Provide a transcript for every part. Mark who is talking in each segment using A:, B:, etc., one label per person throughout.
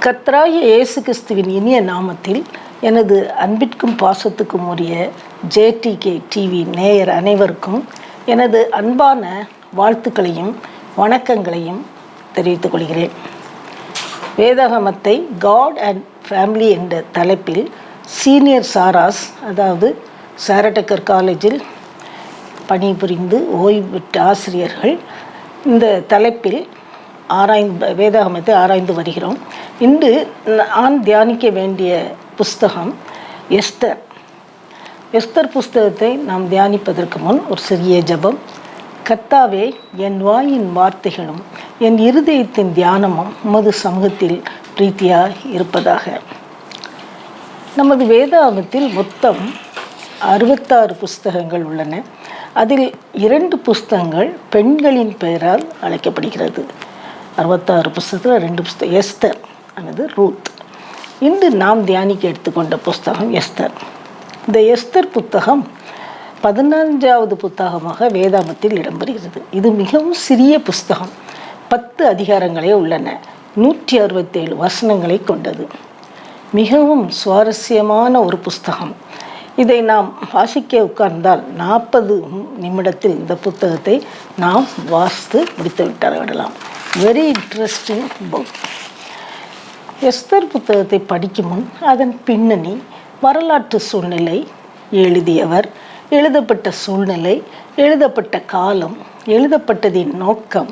A: கர்த்தராகிய இயேசு கிறிஸ்துவின் இனிய நாமத்தில் எனது அன்பிற்கும் பாசத்துக்கும் உரிய ஜேடிகே டிவி நேயர் அனைவருக்கும் எனது அன்பான வாழ்த்துக்களையும் வணக்கங்களையும் தெரிவித்துக் கொள்கிறேன். வேதாகமத்தை காட் அண்ட் ஃபேமிலி என்ற தலைப்பில் சீனியர் சாராஸ், அதாவது சாரடக்கர் காலேஜில் பணிபுரிந்து ஓய்வு பெற்ற ஆசிரியர்கள் இந்த தலைப்பில் வேதாகமத்தை ஆராய்ந்து வருகிறோம். இன்று நான் தியானிக்க வேண்டிய புஸ்தகம் எஸ்தர். எஸ்தர் புஸ்தகத்தை நாம் தியானிப்பதற்கு முன் ஒரு சிறிய ஜெபம். கர்த்தாவே, என் வாயின் வார்த்தைகளும் என் இருதயத்தின் தியானமும் உமது சமூகத்தில் பிரீத்தியாய் இருப்பதாக. நமது வேதாகமத்தில் மொத்தம் 66 புஸ்தகங்கள் உள்ளன. அதில் 2 புஸ்தகங்கள் பெண்களின் பெயரால் அழைக்கப்படுகிறது. 66 புஸ்தகத்தில் 2 புஸ்தகம் எஸ்தர் அல்லது ரூத். இன்று நாம் தியானிக்க எடுத்துக்கொண்ட புஸ்தகம் எஸ்தர். இந்த எஸ்தர் புத்தகம் 14வது புத்தகமாக வேதாகமத்தில் இடம்பெறுகிறது. இது மிகவும் சிறிய புஸ்தகம். 10 அதிகாரங்களே உள்ளன. 167 வசனங்களை கொண்டது. மிகவும் சுவாரஸ்யமான ஒரு புஸ்தகம். இதை நாம் வாசிக்க உட்கார்ந்தால் 40 நிமிடத்தில் இந்த புத்தகத்தை நாம் வாசித்து முடித்து விடலாம். Very interesting book. எஸ்தர் புத்தகத்தை படிக்கும் முன் அதன் பின்னணி, வரலாற்று சூழ்நிலை, எழுதியவர், எழுதப்பட்ட சூழ்நிலை, எழுதப்பட்ட காலம், எழுதப்பட்டதின் நோக்கம்,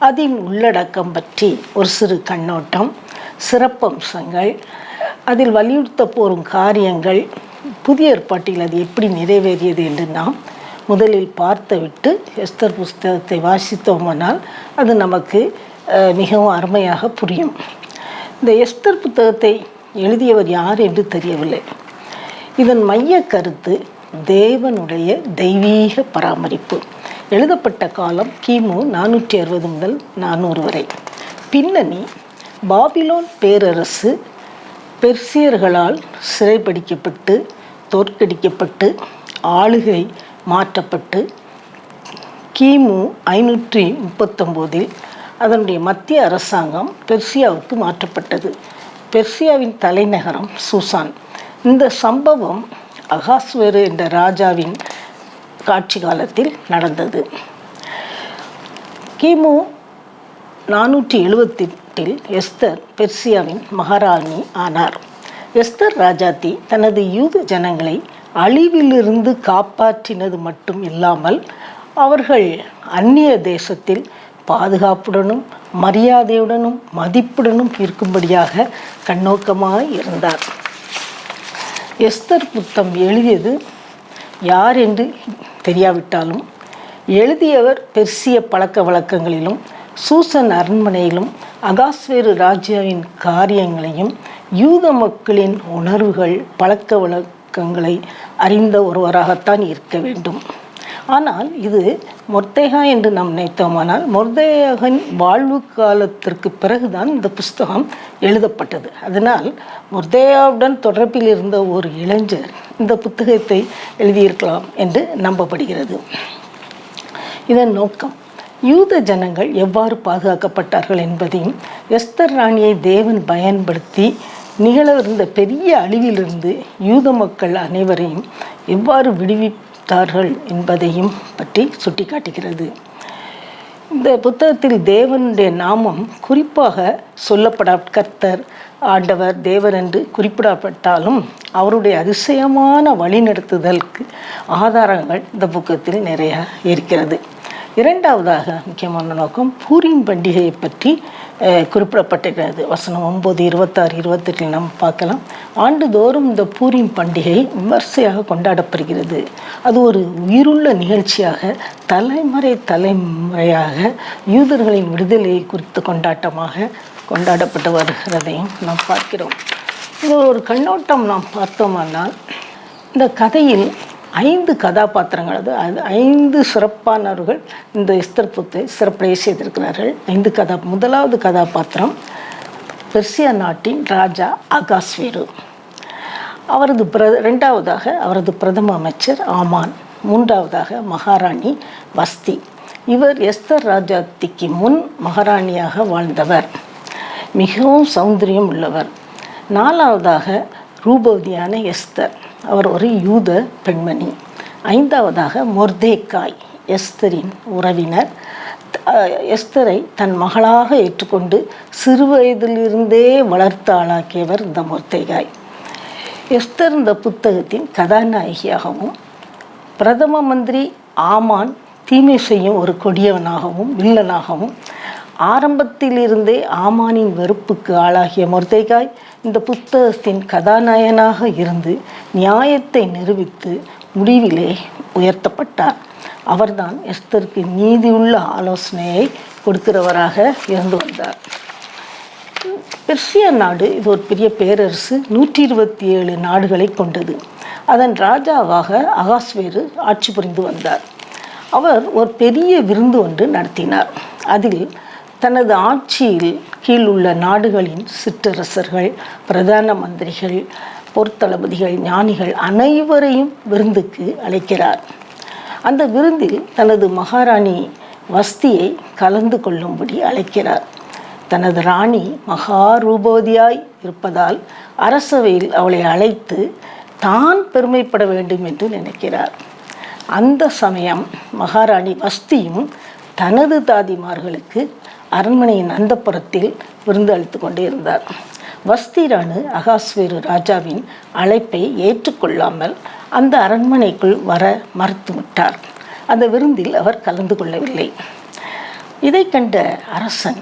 A: அதன் உள்ளடக்கம் பற்றி ஒரு சிறு கண்ணோட்டம், சிறப்பம்சங்கள், அதில் வலியுறுத்த போகும் காரியங்கள், புதிய ஏற்பாட்டில் அது எப்படி நிறைவேறியது என்று நாம் முதலில் பார்த்துவிட்டு எஸ்தர் புஸ்தகத்தை வாசித்தோமானால் அது நமக்கு மிகவும் அருமையாக புரியும். இந்த எஸ்தர் புத்தகத்தை எழுதியவர் யார் என்று தெரியவில்லை. இதன் மைய கருத்து தேவனுடைய தெய்வீக பராமரிப்பு. எழுதப்பட்ட காலம் கிமு 460 முதல் 400 வரை. பின்னணி, பாபிலோன் பேரரசு பெர்சியர்களால் சிறைப்பிடிக்கப்பட்டு தோற்கடிக்கப்பட்டு ஆளுகை மாற்றப்பட்டு கிமு 539 அதனுடைய மத்திய அரசாங்கம் பெர்சியாவுக்கு மாற்றப்பட்டது. பெர்சியாவின் தலைநகரம் சூசான். இந்த சம்பவம் அகாஸ்வேரு என்ற ராஜாவின் ஆட்சி காலத்தில் நடந்தது. கிமு 478 எஸ்தர் பெர்சியாவின் மகாராணி ஆனார். எஸ்தர் ராஜாத்தி தனது யூத ஜனங்களை அழிவிலிருந்து காப்பாற்றினது மட்டும் இல்லாமல் அவர்கள் அந்நிய தேசத்தில் பாதுகாப்புடனும் மரியாதையுடனும் மதிப்புடனும் இருக்கும்படியாக கண்ணோக்கமாக இருந்தார். எஸ்தர் புத்தகம் எழுதியது யார் என்று தெரியாவிட்டாலும் எழுதியவர் பெர்சிய பழக்க வழக்கங்களிலும் சூசன் அரண்மனையிலும் அகாஸ்வேரு ராஜாவின் காரியங்களையும் யூத மக்களின் உணர்வுகள் பழக்க வழக்கங்களை அறிந்த ஒருவராகத்தான் இருக்க வேண்டும். ஆனால் இது மொர்தெகா என்று நாம் நினைத்தோமானால் மொர்தெகாவின் வாழ்வு காலத்திற்கு பிறகுதான் இந்த புஸ்தகம் எழுதப்பட்டது. அதனால் மொர்தெகாவுடன் தொடர்பில் இருந்த ஒரு இளைஞர் இந்த புத்தகத்தை எழுதியிருக்கலாம் என்று நம்பப்படுகிறது. இதன் நோக்கம் யூத ஜனங்கள் எவ்வாறு பாதுகாக்கப்பட்டார்கள் என்பதையும் எஸ்தர் ராணியை தேவன் பயன்படுத்தி நிகழவிருந்த பெரிய அழிவிலிருந்து யூத மக்கள் அனைவரையும் எவ்வாறு விடுவித்தார்கள் என்பதையும் பற்றி சுட்டிக்காட்டுகிறது. இந்த புத்தகத்தில் தேவனுடைய நாமம் குறிப்பாக கர்த்தர், ஆண்டவர், தேவர் என்று குறிப்பிடப்பட்டாலும் அவருடைய அதிசயமான வழிநடத்துதலுக்கு ஆதாரங்கள் இந்த புத்தகத்தில் நிறைய இருக்கிறது. இரண்டாவதாக முக்கியமான நோக்கம் பூரீம் பண்டிகையை பற்றி குறிப்பிடப்பட்டிருக்கிறது. வசனம் 9, 26, 28 நாம் பார்க்கலாம். ஆண்டுதோறும் இந்த பூரீம் பண்டிகை விமர்சையாக கொண்டாடப்படுகிறது. அது ஒரு உயிருள்ள நிகழ்ச்சியாக தலைமுறையாக யூதர்களின் விடுதலையை குறித்த கொண்டாட்டமாக கொண்டாடப்பட்டு வருகிறதையும் நாம் பார்க்கிறோம். இது ஒரு கண்ணோட்டம் நாம் பார்த்தோமானால் இந்த கதையில் 5 கதாபாத்திரங்கள், அது 5 சிறப்பானவர்கள் இந்த எஸ்தர் புத்தகத்தை சிறப்புடைய செய்திருக்கிறார்கள். 5 முதலாவது கதாபாத்திரம் பெர்சியா நாட்டின் ராஜா அகாஸ்வேரு. இரண்டாவதாக அவரது பிரதம அமைச்சர் ஆமான். மூன்றாவதாக மகாராணி வஸ்தி. இவர் எஸ்தர் ராஜாத்திக்கு முன் மகாராணியாக வாழ்ந்தவர். மிகவும் சௌந்தரியம் உள்ளவர். 4வதாக ரூபவதியான எஸ்தர், அவர் ஒரு யூத பெண்மணி. 5வதாக மொர்தேக்காய், எஸ்தரின் உறவினர். எஸ்தரை தன் மகளாக ஏற்றுக்கொண்டு சிறு வயதிலிருந்தே வளர்த்து ஆளாக்கியவர் இந்த மொர்தேக்காய். எஸ்தர் இந்த புத்தகத்தின் கதாநாயகியாகவும், பிரதம மந்திரி ஆமான் தீமை செய்யும் ஒரு கொடியவனாகவும் வில்லனாகவும், ஆரம்பத்திலிருந்தே ஆமானின் வெறுப்புக்கு ஆளாகிய மொர்தேக்காய் இந்த புத்தகத்தின் கதாநாயகனாக இருந்து நியாயத்தை நிரூபித்து முடிவிலே உயர்த்தப்பட்டார். அவர்தான் எஸ்தருக்கு நீதியுள்ள ஆலோசனையை கொடுக்கிறவராக இருந்து வந்தார். பெர்சியா நாடு இது ஒரு பெரிய பேரரசு, 127 நாடுகளை கொண்டது. அதன் ராஜாவாக அகாஸ்வேரு ஆட்சி புரிந்து வந்தார். அவர் ஒரு பெரிய விருந்து ஒன்று நடத்தினார். அதில் தனது ஆட்சியில் கீழ் உள்ள நாடுகளின் சிற்றரசர்கள், பிரதான மந்திரிகள், போர்த்தளபதிகள், ஞானிகள் அனைவரையும் விருந்துக்கு அழைக்கிறார். அந்த விருந்தில் தனது மகாராணி வஸ்தியை கலந்து கொள்ளும்படி அழைக்கிறார். தனது ராணி மகாரூபவதியாய் இருப்பதால் அரசவையில் அவளை அழைத்து தான் பெருமைப்பட வேண்டும் என்று நினைக்கிறார். அந்த சமயம் மகாராணி வஸ்தியும் தனது தாதிமார்களுக்கு அரண்மனையின் அந்தப்புறத்தில் விருந்து அளித்து கொண்டே இருந்தார். வஸ்தி ராணி அகாஸ்வேரு ராஜாவின் அழைப்பை ஏற்றுக்கொள்ளாமல் அந்த அரண்மனைக்குள் வர மறுத்துவிட்டார். அந்த விருந்தில் அவர் கலந்து கொள்ளவில்லை. இதை கண்ட அரசன்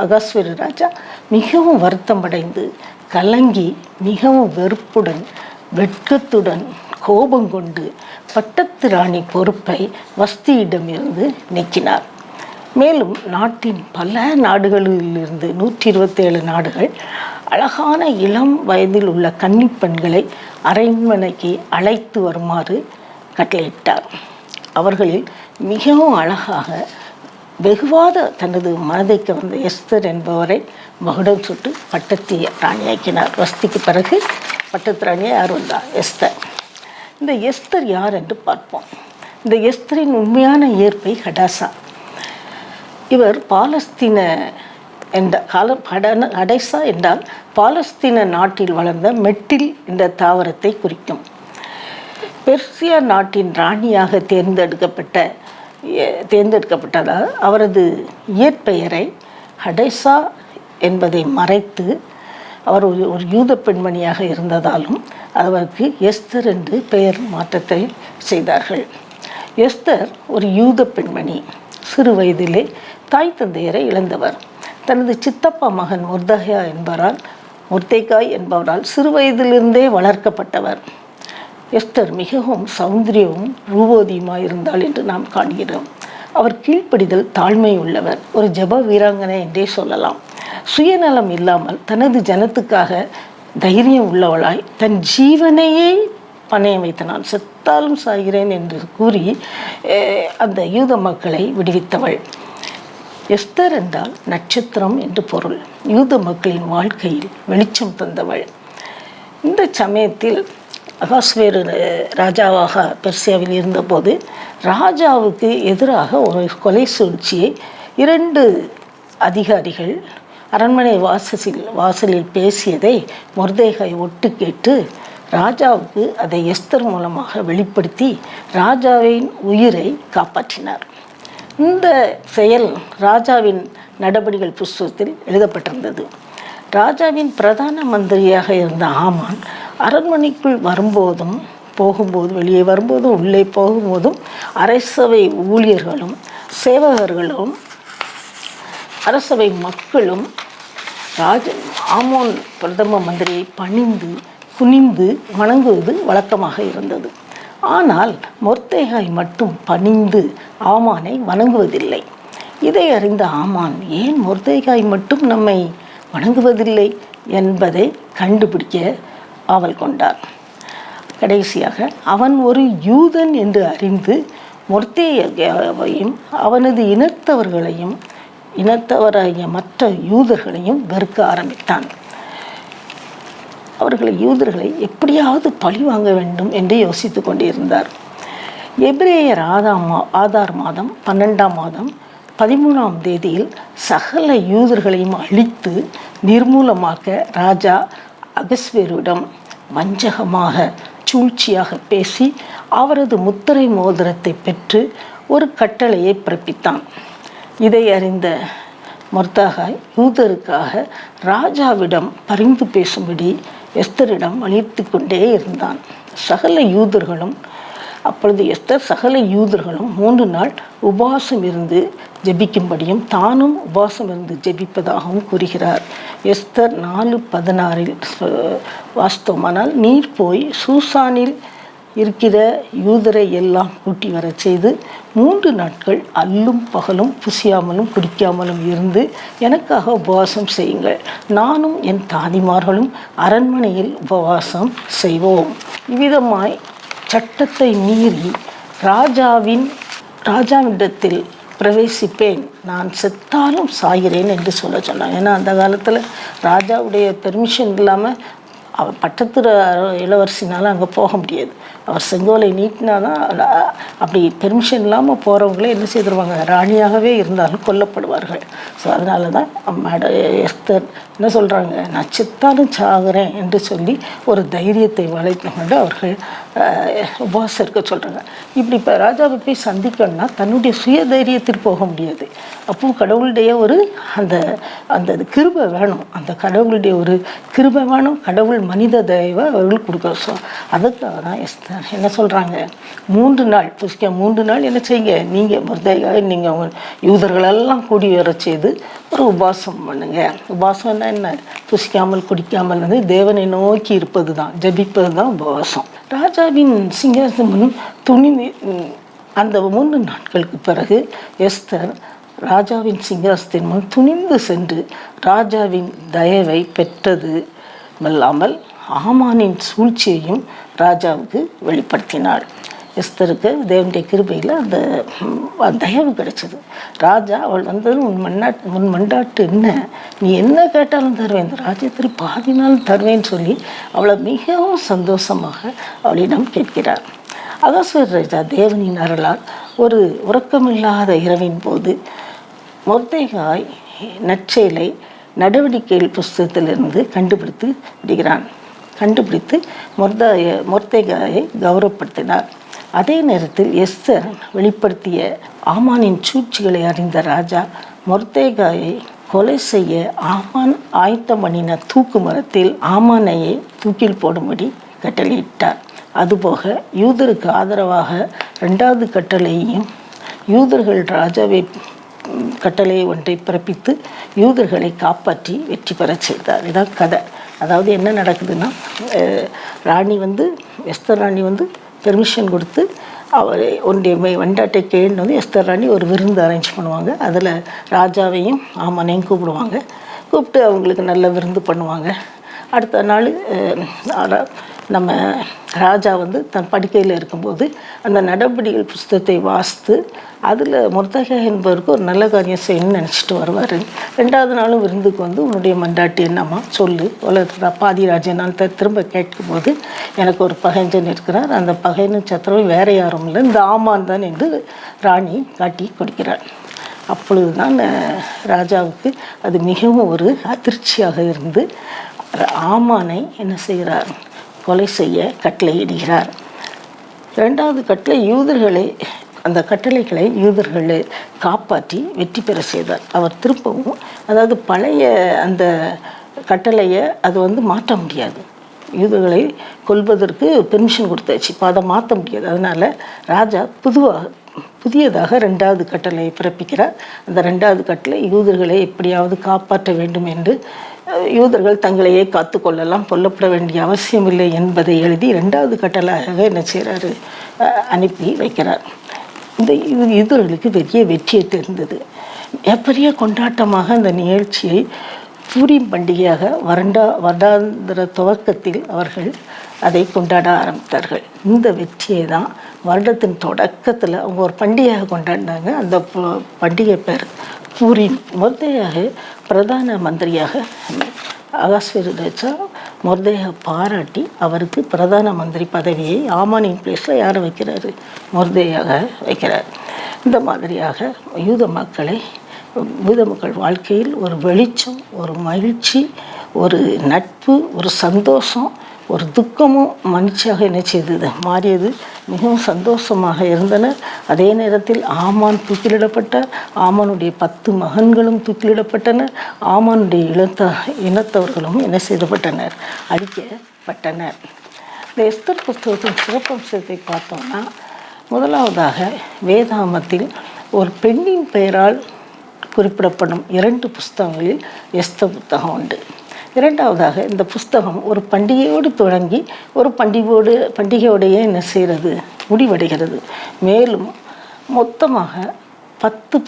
A: அகாஸ்வேரு ராஜா மிகவும் வருத்தமடைந்து கலங்கி மிகவும் வெறுப்புடன் வெட்கத்துடன் கோபம் கொண்டு பட்டத்து ராணி பொறுப்பை வஸ்தியிடமிருந்து நீக்கினார். மேலும் நாட்டின் பல நாடுகளிலிருந்து 127 நாடுகள் அழகான இளம் வயதில் உள்ள கன்னிப் பெண்களை அரண்மனைக்கு அழைத்து வருமாறு கட்டளையிட்டார். அவர்களில் மிகவும் அழகாக வெகுவாத தனது மனதை கவர்ந்த எஸ்தர் என்பவரை மகுடம் சுட்டு பட்டத்து ராணியாக்கினார். வஸ்திக்கு பிறகு பட்டத்து ராணியாக யார் வந்தார்? எஸ்தர். இந்த எஸ்தர் யார் என்று பார்ப்போம். இந்த எஸ்தரின் உண்மையான இயற்பை ஹடாசா. இவர் பாலஸ்தீன என்ற ஹடைசா என்றால் பாலஸ்தீன நாட்டில் வளர்ந்த மெட்டில் என்ற தாவரத்தை குறிக்கும். பெர்சியா நாட்டின் ராணியாக தேர்ந்தெடுக்கப்பட்டதால் அவரது இயற்பெயரை ஹடைசா என்பதை மறைத்து அவர் ஒரு யூத பெண்மணியாக இருந்ததாலும் அவருக்கு எஸ்தர் என்று பெயர் மாற்றத்தை செய்தார்கள். எஸ்தர் ஒரு யூத பெண்மணி. சிறு வயதிலே தாய் தந்தையரை இழந்தவர். தனது சித்தப்பா மகன் மொர்தேக்காய் என்பவரால் சிறு வயதிலிருந்தே வளர்க்கப்பட்டவர். எஸ்தர் மிகவும் சௌந்தரியமும் ரூபவதியுமாய் இருந்தாள் என்று நாம் காண்கிறோம். அவர் கீழ்ப்படிதல் தாழ்மை உள்ளவர், ஒரு ஜெப வீராங்கனை என்றே சொல்லலாம். சுயநலம் இல்லாமல் தனது ஜனத்துக்காக தைரியம் உள்ளவளாய் தன் ஜீவனையே பணையம் வைத்த, நான் செத்தாலும் சாகிறேன் என்று கூறி அந்த யூத மக்களை விடுவித்தவள். எஸ்தர் என்றால் நட்சத்திரம் என்று பொருள். யூத மக்களின் வாழ்க்கையில் வெளிச்சம் தந்தவள். இந்த சமயத்தில் அகாஸ்வேரு ராஜாவாக பெர்சியாவில் இருந்தபோது ராஜாவுக்கு எதிராக ஒரு கொலை சூழ்ச்சியை 2 அதிகாரிகள் அரண்மனை வாசலில் பேசியதை மொர்தேக்காய் ஒட்டு கேட்டு ராஜாவுக்கு அதை எஸ்தர் மூலமாக வெளிப்படுத்தி ராஜாவின் உயிரை காப்பாற்றினார். இந்த செயல் ராஜாவின் நடபடிகள் புஸ்தகத்தில் எழுதப்பட்டிருந்தது. ராஜாவின் பிரதான மந்திரியாக இருந்த ஆமான் அரண்மனைக்குள் வரும்போதும் வெளியே வரும்போதும் உள்ளே போகும்போதும் அரசவை ஊழியர்களும் சேவகர்களும் அரசவை மக்களும் ஆமோன் பிரதம மந்திரியை குனிந்து வணங்குவது வழக்கமாக இருந்தது. ஆனால் மொர்தேக்காய் மட்டும் பணிந்து ஆமானை வணங்குவதில்லை. இதை அறிந்த ஆமான் ஏன் மொர்தேக்காய் மட்டும் நம்மை வணங்குவதில்லை என்பதை கண்டுபிடிக்க ஆவல் கொண்டார். கடைசியாக அவன் ஒரு யூதன் என்று அறிந்து மொர்தேக்காயையும் அவனது இனத்தவராகிய மற்ற யூதர்களையும் வெறுக்க ஆரம்பித்தான். யூதர்களை எப்படியாவது பழி வாங்க வேண்டும் என்று யோசித்து கொண்டிருந்தார். எபிரேயர் ஆதார் மாதம் 12ஆம் மாதம் 13ஆம் தேதியில் சகல யூதர்களையும் அழித்து நிர்மூலமாக்க ராஜா அகஸ்வேருவிடம் வஞ்சகமாக சூழ்ச்சியாக பேசி அவரது முத்திரை மோதிரத்தை பெற்று ஒரு கட்டளையை பிறப்பித்தான். இதை அறிந்த மொர்தெகாய் யூதருக்காக ராஜாவிடம் பரிந்து பேசும்படி எஸ்தரிடம் அழைத்து கொண்டே இருந்தான். சகல யூதர்களும் அப்பொழுது எஸ்தர் சகல யூதர்களும் 3 நாள் உபவாசம் இருந்து ஜெபிக்கும்படியும் தானும் உபவாசம் இருந்து ஜெபிப்பதாகவும் கூறுகிறார். எஸ்தர் 4:16 வாஸ்தவமானால், நீர் போய் சூசானில் இருக்கிற யூதரை எல்லாம் கூட்டி வர செய்து 3 நாட்கள் அல்லும் பகலும் புசியாமலும் குடிக்காமலும் இருந்து எனக்காக உபவாசம் செய்யுங்கள். நானும் என் தாதிமார்களும் அரண்மனையில் உபவாசம் செய்வோம். இவ்விதமாய் சட்டத்தை மீறி ராஜாவிடத்தில் பிரவேசிப்பேன், நான் செத்தாலும் சாகிறேன் என்று சொல்ல சொன்னாங்க. ஏன்னா அந்த காலத்தில் ராஜாவுடைய பெர்மிஷன் இல்லாமல் அவர் பட்டத்து இளவரசினாலும் அங்கே போக முடியாது. அவர் செங்கோலை நீட்டினா தான் அப்படி பெர்மிஷன் இல்லாமல் போகிறவங்களே என்ன செய்திருவாங்க, ராணியாகவே இருந்தாலும் கொல்லப்படுவார்கள். ஸோ அதனால தான் எஸ்தர் என்ன சொல்கிறாங்க, நான் செத்தாலும் சாகிறேன் என்று சொல்லி ஒரு தைரியத்தை வளைத்து கொண்டு அவர்கள் உபவாசம் இருக்க சொல்கிறாங்க. இப்படி இப்போ ராஜாவை போய் சந்திக்கணும்னா தன்னுடைய சுய தைரியத்தில் போக முடியாது. அப்போ கடவுளுடைய ஒரு அந்த கிருபை வேணும், அந்த கடவுளுடைய ஒரு கிருபை வேணும். கடவுள் மனித தயவை அவர்கள் கொடுக்க. ஸோ அதுக்காக தான் எஸ்தர் என்ன சொல்கிறாங்க, 3 நாள் புசிக்க 3 நாள் என்ன செய்யுங்க, நீங்கள் மொர்தெகாய் நீங்கள் அவங்க யூதர்களெல்லாம் கூடி வர செய்து ஒரு உபவாசம் பண்ணுங்க. உபவாசம்னா என்ன, புசிக்காமல் குடிக்காமல் வந்து தேவனை நோக்கி இருப்பது தான், ஜபிப்பது தான் உபவாசம். ராஜாவின் சிங்காசனம் துணிந்து அந்த 3 நாட்களுக்கு பிறகு எஸ்தர் ராஜாவின் சிங்காசனத்தின் முன் துணிந்து சென்று ராஜாவின் தயவை பெற்றது இல்லாமல் ஆமானின் சூழ்ச்சியையும் ராஜாவுக்கு வெளிப்படுத்தினாள். எஸ்தருக்கு தேவனுடைய கிருபையில் அந்த தயவு கிடைச்சது. ராஜா அவள் வந்தது உன் மண்டாட்டு என்ன, நீ என்ன கேட்டாலும் தருவேன், இந்த ராஜ்யத்தில் பாதி நாள் தருவேன்னு சொல்லி அவளை மிகவும் சந்தோஷமாக அவளிடம் கேட்கிறார். அகாஸ்வேரு ராஜா தேவனின் அருளால் ஒரு உறக்கமில்லாத இரவின் போது மொர்தெகாய் நற்செயலை நடவடிக்கைகள் புஸ்தகத்திலிருந்து கண்டுபிடித்து விடுகிறான். கண்டுபிடித்து மொர்தெகாயை கௌரவப்படுத்தினார். அதே நேரத்தில் எஸ்தர் வெளிப்படுத்திய ஆமானின் சூழ்ச்சிகளை அறிந்த ராஜா மொர்தெகாயை கொலை செய்ய ஆமான் ஆயத்தம் பண்ணின தூக்கு மரத்தில் ஆமானையை தூக்கில் போடும்படி கட்டளையிட்டார். அதுபோக யூதருக்கு ஆதரவாக 2வது கட்டளையையும் யூதர்கள் ராஜாவை கட்டளை ஒன்றை பிறப்பித்து யூதர்களை காப்பாற்றி வெற்றி பெற செய்தார். இதான் கதை. அதாவது என்ன நடக்குதுன்னா, ராணி எஸ்தர் ராணி பெர்மிஷன் கொடுத்து அவர் ஒன்றிய வண்டாட்டை கேள்வி எஸ்தர் ராணி ஒரு விருந்து அரேஞ்ச் பண்ணுவாங்க. அதில் ராஜாவையும் ஆமானையும் கூப்பிடுவாங்க. கூப்பிட்டு அவங்களுக்கு நல்ல விருந்து பண்ணுவாங்க. அடுத்த நாள் நம்ம ராஜா தன் படுக்கையில் இருக்கும்போது அந்த நடவடிக்கைகள் புஸ்தகத்தை வாசித்து அதில் மொர்தெகாய் என்பவருக்கு ஒரு நல்ல காரியம் செய்யணும்னு நினச்சிட்டு வருவார். 2வது நாளும் விருந்துக்கு உன்னுடைய மண்டாட்டி என்னம்மா சொல்லு, பாதி ராஜ்யம் நான் திரும்ப கேட்கும்போது எனக்கு ஒரு பகைஞ்சன் இருக்கிறார், அந்த பகைன்னு சத்திரம் வேறு யாரும் இல்லை, இந்த ஆமான் தான் என்று ராணி காட்டி கொடுக்கிறார். அப்பொழுது தான் ராஜாவுக்கு அது மிகவும் ஒரு அதிர்ச்சியாக இருந்து ஆமானை என்ன செய்கிறார், கொலை செய்ய கட்டளையிடுகிறார். 2வது கட்டளை அந்த கட்டளைகளை யூதர்களை காப்பாற்றி வெற்றி பெற செய்தார். அவர் திரும்பவும் அதாவது பழைய அந்த கட்டளையை அது மாற்ற முடியாது. யூதர்களை கொல்வதற்கு பெர்மிஷன் கொடுத்தாச்சு, இப்போ அதை மாற்ற முடியாது. அதனால் ராஜா புதியதாக 2வது கட்டளை பிறப்பிக்கிறார். அந்த 2வது கட்டளை யூதர்களை எப்படியாவது காப்பாற்ற வேண்டும் என்று யூதர்கள் தங்களையே காத்து கொள்ளலாம், கொல்லப்பட வேண்டிய அவசியமில்லை என்பதை எழுதி 2வது கட்டளையாக என்ன செய்கிறாரு, அனுப்பி வைக்கிறார். இந்த யூதர்களுக்கு பெரிய வெற்றியை தெரிந்தது. பெரிய கொண்டாட்டமாக அந்த நிகழ்ச்சியை பூரீம் பண்டிகையாக வருடாந்திர துவக்கத்தில் அவர்கள் அதை கொண்டாட ஆரம்பித்தார்கள். இந்த வெற்றியை தான் வருடத்தின் தொடக்கத்தில் அவங்க ஒரு பண்டிகையாக கொண்டாடினாங்க. அந்த பண்டிகை பேர் பூரீம். மொர்தெகாய் பிரதான மந்திரியாக அகாஸ்வேரு ராஜா மொர்தெகாய் பாராட்டி அவருக்கு பிரதான மந்திரி பதவியை ஆமானின் பிளேஸில் யாரை வைக்கிறாரு, மொர்தெகாய் வைக்கிறார். இந்த மாதிரியாக யூத மக்கள் வாழ்க்கையில் ஒரு வெளிச்சம், ஒரு மகிழ்ச்சி, ஒரு நட்பு, ஒரு சந்தோஷம், ஒரு துக்கமும் மகிழ்ச்சியாக என்ன செய்தது மாறியது. மிகவும் சந்தோஷமாக இருந்தனர். அதே நேரத்தில் ஆமான் தூக்கிலிடப்பட்டார். ஆமானுடைய 10 மகன்களும் தூக்கிலிடப்பட்டனர். ஆமானுடைய இனத்தவர்களும் என்ன செய்யப்பட்டனர், அழிக்கப்பட்டனர். இந்த எஸ்தர் புஸ்தகத்தின் சிறப்பம்சத்தை பார்த்தோம்னா, முதலாவதாக வேதாகமத்தில் ஒரு பெண்ணின் பெயரால் குறிப்பிடப்படும் 2 புஸ்தகங்களில் எஸ்தர் புத்தகம் உண்டு. இரண்டாவதாக இந்த புஸ்தகம் ஒரு பண்டிகையோடு தொடங்கி ஒரு பண்டிகையோடையே என்ன செய்கிறது, முடிவடைகிறது. மேலும் மொத்தமாக 10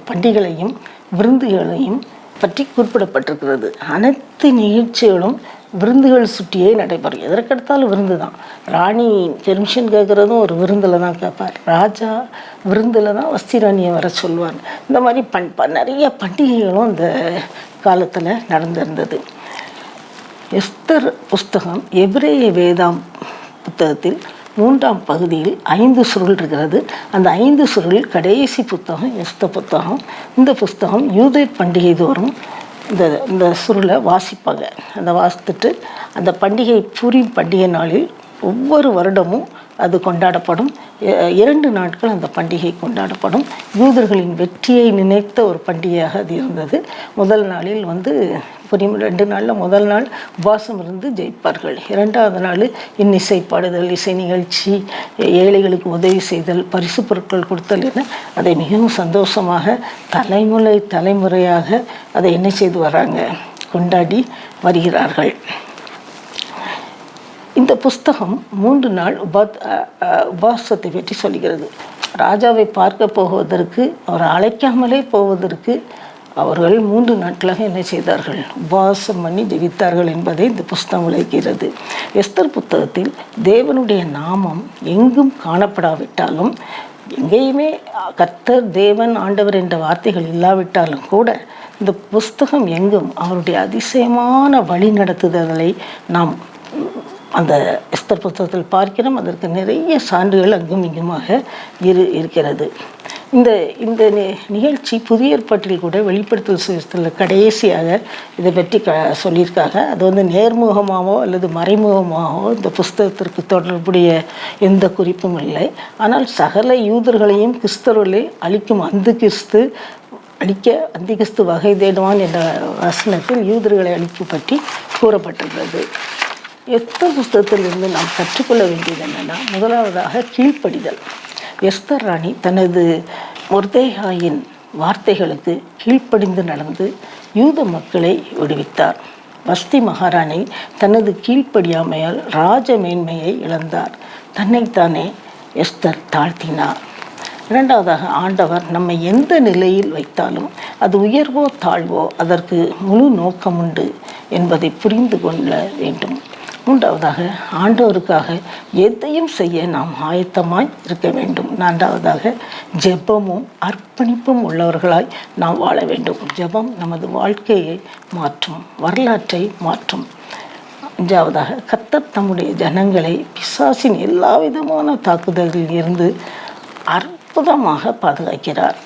A: பண்டிகைகளையும் விருந்துகளையும் பற்றி குறிப்பிடப்பட்டிருக்கிறது. அனைத்து நிகழ்ச்சிகளும் விருந்துகள் சுற்றியே நடைபெறும். எதற்கெடுத்தாலும் விருந்து தான். ராணி பெர்மிஷன் கேட்குறதும் ஒரு விருந்தில் தான் கேட்பார். ராஜா விருந்தில் தான் வஸ்திராணியை வர சொல்வார். இந்த மாதிரி நிறைய பண்டிகைகளும் இந்த காலத்தில் நடந்திருந்தது. எஸ்தர் புஸ்தகம் எபிரேய வேதாம் புத்தகத்தில் 3ஆம் பகுதியில் 5 சுருள் இருக்கிறது. அந்த 5 சுருளில் கடைசி புத்தகம் எஸ்தர் புத்தகம். இந்த புஸ்தகம் யூத பண்டிகை தோறும் இந்த சுருளை வாசிப்பாங்க. அந்த வாசித்துட்டு அந்த பூரீம் பண்டிகை நாளில் ஒவ்வொரு வருடமும் அது கொண்டாடப்படும். 2 நாட்கள் அந்த பண்டிகை கொண்டாடப்படும். யூதர்களின் வெற்றியை நினைத்த ஒரு பண்டிகையாக அது இருந்தது. முதல் நாளில் புரியும் 2 நாளில் முதல் நாள் உபவாசம் இருந்து ஜெயிப்பார்கள். 2வது நாள் இன்னிசை பாடுதல், இசை நிகழ்ச்சி, ஏழைகளுக்கு உதவி செய்தல், பரிசு பொருட்கள் கொடுத்தல் என அதை மிகவும் சந்தோஷமாக தலைமுறையாக அதை என்ன செய்து வராங்க, கொண்டாடி வருகிறார்கள். இந்த புஸ்தகம் 3 நாள் உபவாசத்தை பற்றி சொல்கிறது. ராஜாவை பார்க்க போவதற்கு, அவர் அழைக்காமலே போவதற்கு அவர்கள் 3 நாட்களாக என்ன செய்தார்கள், உபவாசம் பண்ணி ஜெபித்தார்கள் என்பதை இந்த புஸ்தகம் விளக்குகிறது. எஸ்தர் புத்தகத்தில் தேவனுடைய நாமம் எங்கும் காணப்படாவிட்டாலும், எங்கேயுமே கர்த்தர், தேவன், ஆண்டவர் என்ற வார்த்தைகள் இல்லாவிட்டாலும் கூட இந்த புஸ்தகம் எங்கும் அவருடைய அதிசயமான வழி நடத்துதலை நாம் அந்த எஸ்தர் புத்தகத்தில் பார்க்கிறோம். அதற்கு நிறைய சான்றுகள் அங்கும் இங்குமாக இருக்கிறது. இந்த நிகழ்ச்சி புதிய ஏற்பாட்டில் கூட வெளிப்படுத்தல் சுவிசேஷத்தில் கடைசியாக இதை பற்றி சொல்லியிருக்காங்க. அது நேர்முகமாகவோ அல்லது மறைமுகமாகவோ இந்த புஸ்தகத்திற்கு தொடர்புடைய எந்த குறிப்பும் இல்லை. ஆனால் சகல யூதர்களையும் கிறிஸ்தவர்களை அழிக்கும் அந்திகிறிஸ்து வகை தேடுவான் என்ற வசனத்தில் யூதர்களை அழிப்பு பற்றி கூறப்பட்டிருக்கிறது. எஸ்தர் புஸ்தகத்திலிருந்து நாம் கற்றுக்கொள்ள வேண்டியது என்னென்னா, முதலாவதாக கீழ்ப்படிதல். எஸ்தர் ராணி தனது மொர்தெகாயின் வார்த்தைகளுக்கு கீழ்ப்படிந்து நடந்து யூத மக்களை விடுவித்தார். வஸ்தி மகாராணி தனது கீழ்ப்படியாமையால் ராஜ மேன்மையை இழந்தார். தன்னைத்தானே எஸ்தர் தாழ்த்தினார். இரண்டாவதாக, ஆண்டவர் நம்மை எந்த நிலையில் வைத்தாலும் அது உயர்வோ தாழ்வோ அதற்கு முழு நோக்கமுண்டு என்பதை புரிந்து கொள்ள வேண்டும். மூன்றாவதாக, ஆண்டவருக்காக எதையும் செய்ய நாம் ஆயத்தமாய் இருக்க வேண்டும். நான்காவதாக, ஜெபமும் அர்ப்பணிப்பும் உள்ளவர்களாய் நாம் வாழ வேண்டும். ஜெபம் நமது வாழ்க்கையை மாற்றும், வரலாற்றை மாற்றும். அஞ்சாவதாக, கர்த்தர் தம்முடைய ஜனங்களை பிசாசின் எல்லா விதமான தாக்குதலில் இருந்து அற்புதமாக பாதுகாக்கிறார்,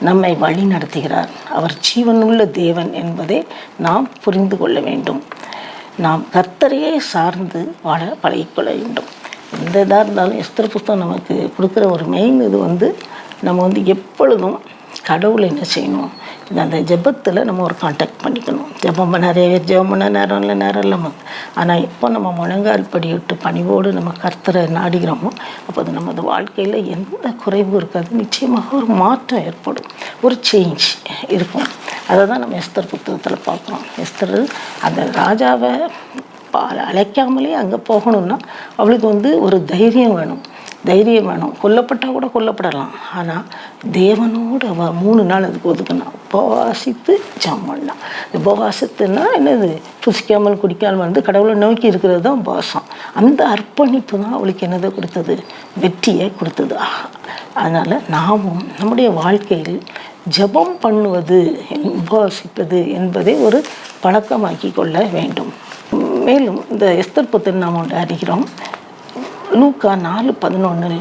A: நம்மை வழி நடத்துகிறார். அவர் ஜீவனுள்ள தேவன் என்பதை நாம் புரிந்து கொள்ள வேண்டும். நாம் கர்த்தரையே சார்ந்து வாழ பழகிக்கொள்ள வேண்டும். எந்த இதாக இருந்தாலும் எஸ்தர் புஸ்தகம் நமக்கு கொடுக்குற ஒரு மெயின் இது நம்ம எப்பொழுதும் கடவுளை என்ன செய்யணும், அந்த ஜெபத்தில் நம்ம ஒரு கான்டாக்ட் பண்ணிக்கணும். நிறைய பேர் ஜெபம் பண்ண நேரம் இல்லை. ஆனால் எப்போ நம்ம முழங்கால் படியிட்டு பணிவோடு நம்ம கர்த்தரை நாடுகிறோமோ அப்போ அது நமது வாழ்க்கையில் எந்த குறைவும் இருக்காது. நிச்சயமாக ஒரு மாற்றம் ஏற்படும், ஒரு சேஞ்ச் இருக்கும். அதை தான் நம்ம எஸ்தர் புத்தகத்தில் பார்க்குறோம். எஸ்தர் அந்த ராஜாவை அழைக்காமலே அங்கே போகணுன்னா அவளுக்கு ஒரு தைரியம் வேணும். கொல்லப்பட்டால் கூட கொல்லப்படலாம். ஆனால் தேவனோடு அவள் 3 நாள் அதுக்கு ஒதுக்கணும். உபவாசித்து ஜெபம் பண்ணலாம். உபவாசத்துன்னா என்னது, புசிக்காமல் குடிக்காமல் கடவுளை நோக்கி இருக்கிறது தான் உபவாசம். அந்த அர்ப்பணிப்பு தான் அவளுக்கு என்னதை கொடுத்தது, வெற்றியை கொடுத்தது. அதனால் நாமும் நம்முடைய வாழ்க்கையில் ஜெபம் பண்ணுவது, உபவாசிப்பது என்பதை ஒரு பழக்கமாக்கி கொள்ள வேண்டும். மேலும் இந்த எஸ்தர் புத்தகம் நாம் அறிகிறோம். லூக்கா 4:11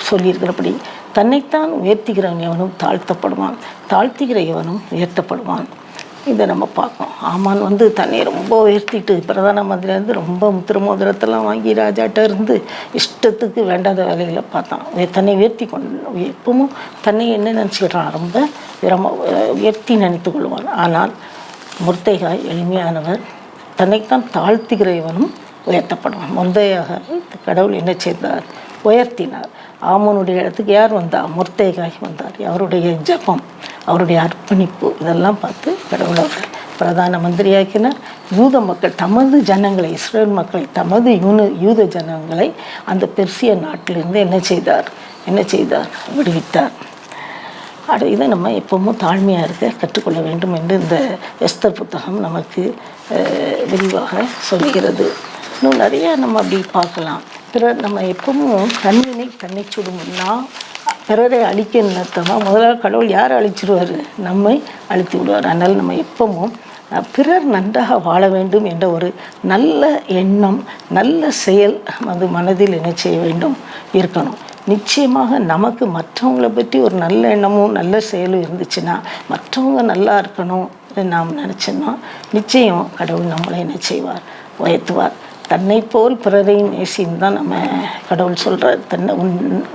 A: சொல்லியிருக்கிறபடி தன்னைத்தான் உயர்த்துகிறவன் எவனும் தாழ்த்தப்படுவான், தாழ்த்துகிற எவனும் உயர்த்தப்படுவான். இதை நம்ம பார்க்கோம். ஆமான் வந்து தன்னை ரொம்ப உயர்த்திட்டு பிரதான மந்திரிலேருந்து ரொம்ப முத்திரமோதிரத்தெல்லாம் வாங்கி ராஜாட்ட இருந்து இஷ்டத்துக்கு வேண்டாத வேலைகளை பார்த்தான். தன்னை உயர்த்தி கொண்டு எப்பவும் தன்னை என்ன நினச்சிக்கிறான், ரொம்ப உயர்த்தி நினைத்து கொள்வான். ஆனால் மொர்தெகாய் எளிமையானவர், தன்னைத்தான் தாழ்த்துகிற இவனும் உயர்த்தப்படுவான். முந்தையாக கடவுள் என்ன செய்தார், உயர்த்தினார். ஆமோனுடைய இடத்துக்கு யார் வந்தார், மொர்தெகாய் வந்தார். அவருடைய ஜபம், அவருடைய அர்ப்பணிப்பு, இதெல்லாம் பார்த்து கடவுள் அவர் பிரதான மந்திரியாக்கினார். யூத மக்கள் தமது ஜனங்களை, இஸ்ரேல் மக்களை, தமது யூத ஜனங்களை அந்த பெர்சிய நாட்டிலிருந்து என்ன செய்தார், விடுவித்தார். இதை நம்ம எப்பவும் தாழ்மையாக இருக்க கற்றுக்கொள்ள வேண்டும் என்று இந்த எஸ்தர் புத்தகம் நமக்கு விரிவாக சொல்கிறது. இன்னும் நிறைய நம்ம அப்படி பார்க்கலாம். பிறர் நம்ம எப்பவும் தன்னை சுடுமுன்னா பிறரை அழிக்க நிறுத்தமாக முதலாக கடவுள் யாரை அழிச்சிடுவார், நம்மை அழித்து விடுவார். அதனால் நம்ம எப்பவும் பிறர் நன்றாக வாழ வேண்டும் என்ற ஒரு நல்ல எண்ணம், நல்ல செயல் அது மனதில் என்ன செய்ய வேண்டும், இருக்கணும். நிச்சயமாக நமக்கு மற்றவங்களை பற்றி ஒரு நல்ல எண்ணமும் நல்ல செயலும் இருந்துச்சுன்னா, மற்றவங்க நல்லா இருக்கணும் நாம் நினச்சோன்னா நிச்சயம் கடவுள் நம்மளை என்ன செய்வார், உயர்த்துவார். தன்னை போல் பிறரை நேசின்னு தான் நம்ம கடவுள் சொல்கிறார்.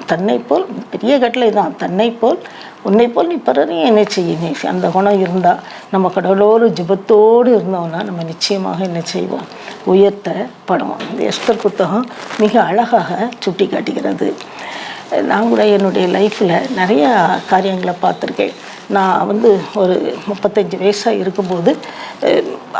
A: தன்னை போல் பெரிய கட்டளை தான், தன்னை போல் உன்னை போல் நீ பிறரையும் என்ன செய்ய நேசி. அந்த குணம் இருந்தால் நம்ம கடவுளோடு ஜெபத்தோடு இருந்தோம்னா நம்ம நிச்சயமாக என்ன செய்வோம், உயர்த்தப்படுவோம். இந்த எஸ்தர் புத்தகம் மிக அழகாக சுட்டி காட்டுகிறது. நான் கூட என்னுடைய லைஃப்பில் நிறையா காரியங்களை பார்த்துருக்கேன். நான் வந்து ஒரு 35 வயசாக இருக்கும்போது,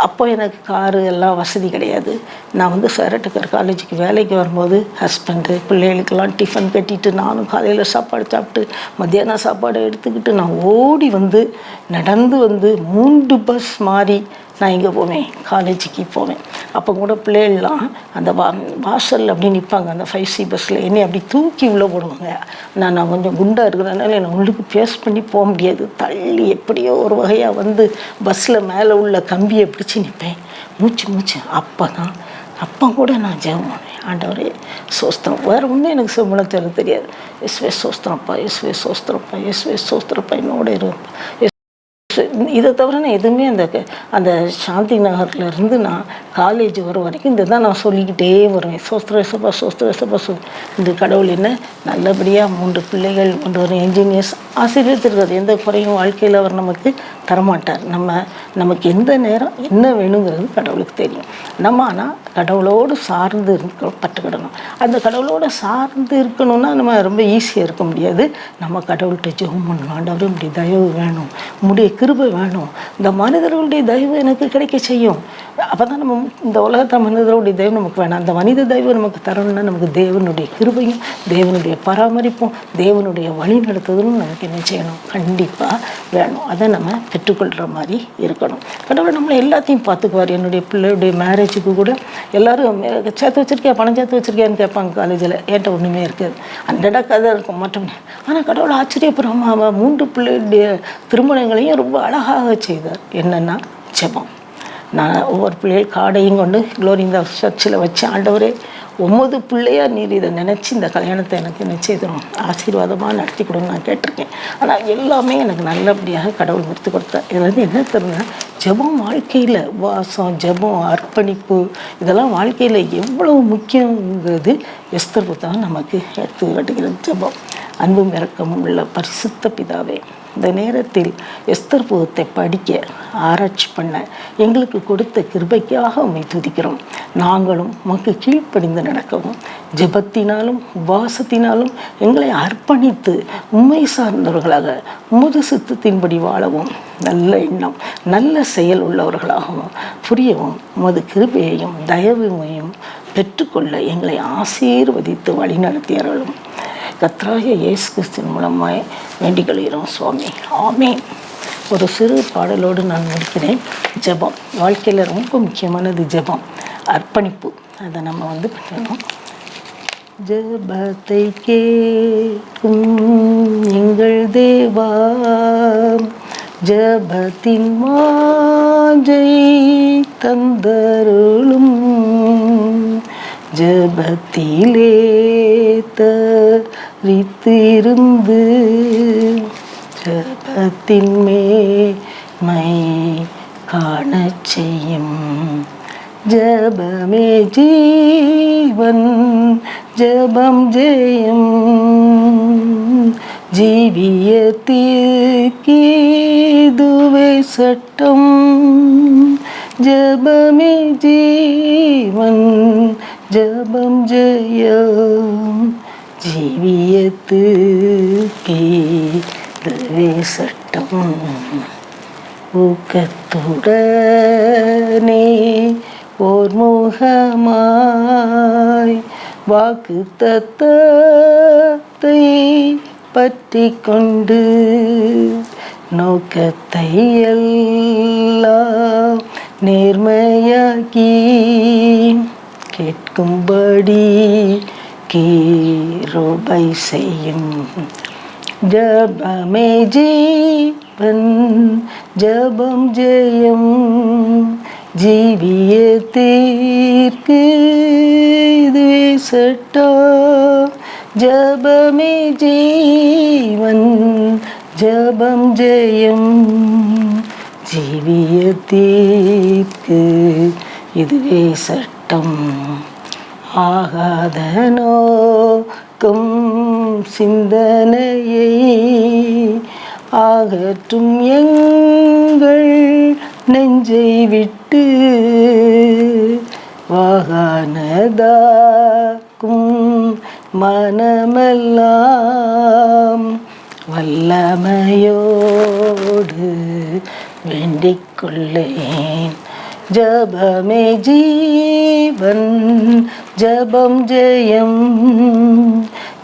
A: அப்போ எனக்கு காரு எல்லாம் வசதி கிடையாது. நான் வந்து சேரட்டுக்கர் காலேஜுக்கு வேலைக்கு வரும்போது ஹஸ்பண்டு பிள்ளைகளுக்கெல்லாம் டிஃபன் கட்டிட்டு, நானும் காலையில் சாப்பாடு சாப்பிட்டு மத்தியானம் சாப்பாடு எடுத்துக்கிட்டு நான் ஓடி வந்து நடந்து வந்து 3 பஸ் மாறி நான் இங்கே போவேன், காலேஜுக்கு போவேன். அப்போ கூட பிள்ளைகள்லாம் அந்த வாசல் அப்படி நிற்பாங்க, அந்த 5C பஸ்ஸில் என்னை அப்படி தூக்கி உள்ளே போடுவாங்க. நான் கொஞ்சம் குண்டாக இருக்கிறதுனால என்னை உள்ளுக்கு பேஸ் பண்ணி போக முடியாது. தள்ளி எப்படியோ ஒரு வகையாக வந்து பஸ்ஸில் மேலே உள்ள கம்பியை பிடிச்சி நிற்பேன், மூச்சு. அப்போ கூட நான் ஜெபம் பண்ணுவேன், ஆண்டவரே சோஸ்திரம். வேறு ஒன்றும் எனக்கு சம்பளம் தர தெரியாது. எஸ்வே சோஸ்திரப்பா, எஸ்வே சோஸ்திரப்பா, எஸ்வே சோஸ்திரப்பா, என்னோட இருப்பா. இதை தவிர நான் எதுவுமே அந்த சாந்தி நகர்லேருந்து நான் காலேஜ் வர வரைக்கும் இதை தான் நான் சொல்லிக்கிட்டே வருவேன். சோஸ்திர இந்த கடவுள் என்ன நல்லபடியாக 3 பிள்ளைகள் கொண்டு வரும், என்ஜினியர்ஸ், ஆசீர்வதித்திருக்காரு. எந்த குறையும் வாழ்க்கையில் அவர் நமக்கு தரமாட்டார். நமக்கு எந்த நேரம் என்ன வேணுங்கிறது கடவுளுக்கு தெரியும். நம்ம ஆனால் கடவுளோடு சார்ந்து பட்டுக்கிடணும். அந்த கடவுளோடு சார்ந்து இருக்கணும்னா நம்ம ரொம்ப ஈஸியாக இருக்க முடியாது. நம்ம கடவுள்கிட்ட ஜெபம் பண்ணணும், ஆண்டவரே இப்படி தயவு வேணும், உம்முடைய கிருபை வேணும், இந்த மனிதர்களுடைய தயவு எனக்கு கிடைக்க செய்யும். அப்போ தான் நம்ம இந்த உலகத்தில் மனிதர்களுடைய தயவு நமக்கு வேணாம். அந்த மனித தயவு நமக்கு தரணும்னா நமக்கு தேவனுடைய கிருபையும் தேவனுடைய பராமரிப்பும் தேவனுடைய வழி நடத்துதலும் நமக்கு என்ன செய்யணும், கண்டிப்பாக வேணும். அதை நம்ம பெற்றுக்கொள்கிற மாதிரி இருக்கணும். கடவுள் நம்மளை எல்லாத்தையும் பார்த்துக்குவார். என்னுடைய பிள்ளையுடைய மேரேஜுக்கு கூட எல்லோரும் சேர்த்து வச்சுருக்கியா, பணம் சேர்த்து வச்சுருக்கியான்னு கேட்பாங்க காலேஜில். ஏன்ட்ட ஒன்றுமே இருக்காது, அண்டடாக கதை இருக்கும் மட்டும். ஆனால் கடவுள் ஆச்சரியப்படுறாம 3 பிள்ளையுடைய திருமணங்களையும் ரொம்ப அழகாக செய்தார். என்னென்னா ஜெபம். நான் ஒவ்வொரு பிள்ளைகள் காடையும் கொண்டு க்ளோரி இந்த சர்ச்சில் வச்சு, ஆண்டவரே 9 பிள்ளையா நீர் இதை நினச்சி இந்த கல்யாணத்தை எனக்கு என்ன செய்தோம், ஆசீர்வாதமாக நடத்தி கொடுங்க நான் கேட்டிருக்கேன். ஆனால் எல்லாமே எனக்கு நல்லபடியாக கடவுள் முடித்து கொடுத்தார். இதில் வந்து என்ன தெரியுதுன்னா, ஜெபம் வாழ்க்கையில் வாசம், ஜெபம், அர்ப்பணிப்பு, இதெல்லாம் வாழ்க்கையில் எவ்வளவு முக்கியங்கிறது எஸ்தர் புத்தகம் நமக்கு எடுத்து காட்டுகிறது. ஜெபம். அன்பும் இரக்கமும் உள்ள பரிசுத்த பிதாவே, இந்த நேரத்தில் எஸ்தர் புத்தகத்தை படிக்க ஆராய்ச்சி பண்ண எங்களுக்கு கொடுத்த கிருபைக்காக உம்மை துதிக்கிறோம். நாங்களும் உமக்கு கீழ்ப்படிந்து நடக்கவும் ஜெபத்தினாலும் உபவாசத்தினாலும் எங்களை அர்ப்பணித்து உம்மை சார்ந்தவர்களாக உமது சித்தத்தின்படி வாழவும் நல்ல எண்ணம் நல்ல செயல் உள்ளவர்களாகவும் புரியவும் உமது கிருபையையும் தயவையும் பெற்றுக்கொள்ள எங்களை ஆசீர்வதித்து வழிநடத்தியவர்களும் கர்த்தராகிய இயேசு கிறிஸ்துவின் மூலமாய் வேண்டிக் கொள்கிறோம் சுவாமி, ஆமென். ஒரு சிறு பாடலோடு நான் முடிக்கிறேன். ஜெபம் வாழ்க்கையில் ரொம்ப முக்கியமானது. ஜெபம், அர்ப்பணிப்பு, அதை நம்ம வந்து பண்ணணும். ஜெபத்தை கேட்கும் எங்கள் தேவா, ஜெபத்தின் வாஞ்சை தந்தருளும், ஜெபத்திலே ரித்திருந்து ஜபத்தின் மேன்மை காணச் செய்யும். ஜபமே ஜீவன், ஜபம் ஜெயம், ஜீவியத்திற்கீதுவே சட்டம். ஜபமே ஜீவன், ஜபம் ஜெயம், ஜீவியத்துக்கீதுவே சட்டம். ஊக்கத்துடனே ஓர் முகமாய் வாக்கு தத்தத்தை பற்றி கொண்டு நோக்கத்தை எல்லாம் நேர்மையாக்கி கேட்கும்படி கிருபை செய்யும். ஜபமே ஜீவன், ஜபம் ஜெயம், ஜீவியத்திற்கு இதுவே சட்டம். ஜபமே ஜீவன், ஜபம் ஜெயம், ஜீவியத்திற்கு இதுவே சட்டம். ஆகாத நோக்கும் சிந்தனையை ஆகற்றும் எங்கள் நெஞ்சை விட்டு வாகானதாக்கும் மனமெல்லாம் வல்லமையோடு வேண்டிக் கொள்ளேன். ஜபமே ஜீவன், ஜபம் ஜெயம்,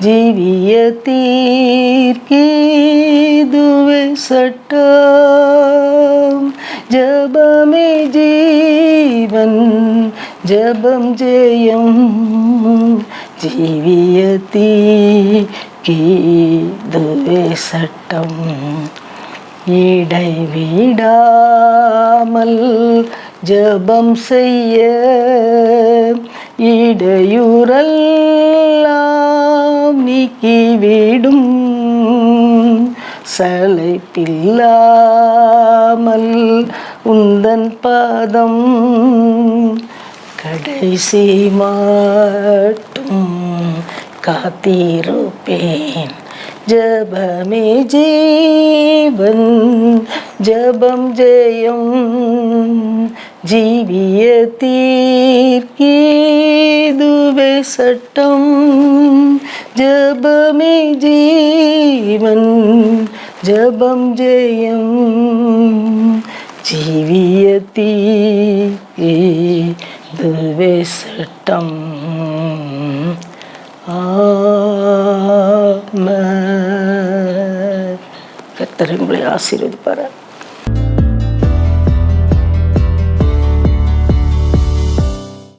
A: ஜீவியத்திற்கீதுவே சட்டம். ஜபமே ஜீவன், ஜபம் ஜெயம், ஜீவியத்திற்கீதுவே சட்டம். இடைவிடாமல் ஜபம் செய்ய இடையூறெல்லாம் நீக்கிவிடும். சளைப்பில்லாமல் உந்தன் பாதம் கடைசி மட்டும் காத்திருப்பேன். ஜபமே ஜீவன், ஜபம் ஜெயம், ஜீவியத்திற்கீதுவே சட்டம். ஜபமே ஜீவன், ஜபம் ஜெயம், ஜீவியத்திற்கீதுவே சட்டம். ஆமென். கர்த்தர் உங்களை ஆசீர்வதிப்பார்.